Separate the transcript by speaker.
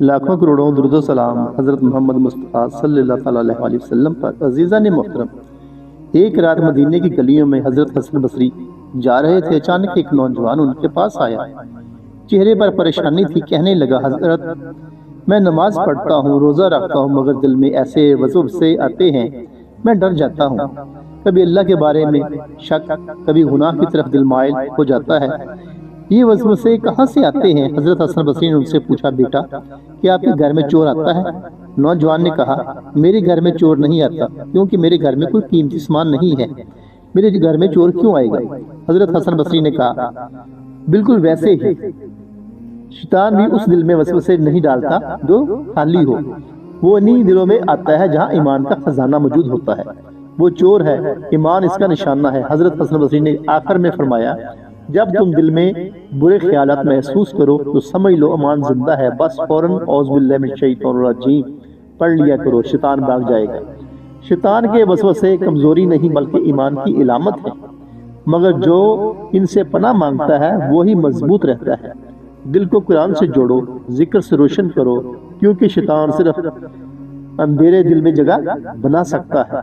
Speaker 1: لاکھوں کروڑوں درود و سلام حضرت محمد مصطفیٰ صلی اللہ علیہ وسلم پر۔ عزیزان محترم، ایک رات مدینے کی گلیوں میں حضرت حسن بصری جا رہے تھے۔ اچانک ایک نوجوان ان کے پاس آیا، چہرے پر پریشانی تھی۔ کہنے لگا، حضرت میں نماز پڑھتا ہوں، روزہ رکھتا ہوں، مگر دل میں ایسے وسوسے آتے ہیں، میں ڈر جاتا ہوں۔ کبھی اللہ کے بارے میں شک، کبھی گناہ کی طرف دل مائل ہو جاتا ہے۔ یہ وسوسے کہاں سے آتے ہیں؟ حضرت حسن بصری نے ان سے پوچھا، بیٹا کیا آپ کے گھر میں چور آتا ہے؟ نوجوان نے کہا، میرے گھر میں چور نہیں آتا، کیونکہ میرے گھر میں کوئی قیمتی سامان نہیں ہے، میرے گھر میں چور کیوں آئے گا؟ حضرت حسن بصری نے کہا، بالکل ویسے ہی شیطان بھی اس دل میں وسوسے نہیں ڈالتا جو خالی ہو، وہ انہی دلوں میں آتا ہے جہاں ایمان کا خزانہ موجود ہوتا ہے۔ وہ چور ہے، ایمان اس کا نشانہ ہے۔ حضرت حسن بصری نے آخر میں فرمایا، جب تم دل میں برے خیالات محسوس کرو تو سمجھ لو ایمان زندہ ہے، بس فوراً اعوذ باللہ من الشیطان الرجیم پڑھ لیا کرو، شیطان بھاگ جائے گا۔ شیطان کے وسوسے کمزوری نہیں بلکہ ایمان کی علامت ہے، مگر جو ان سے پناہ مانگتا ہے وہی مضبوط رہتا ہے۔ دل کو قرآن سے جوڑو، ذکر سے روشن کرو، کیونکہ شیطان صرف اندھیرے دل میں جگہ بنا سکتا ہے۔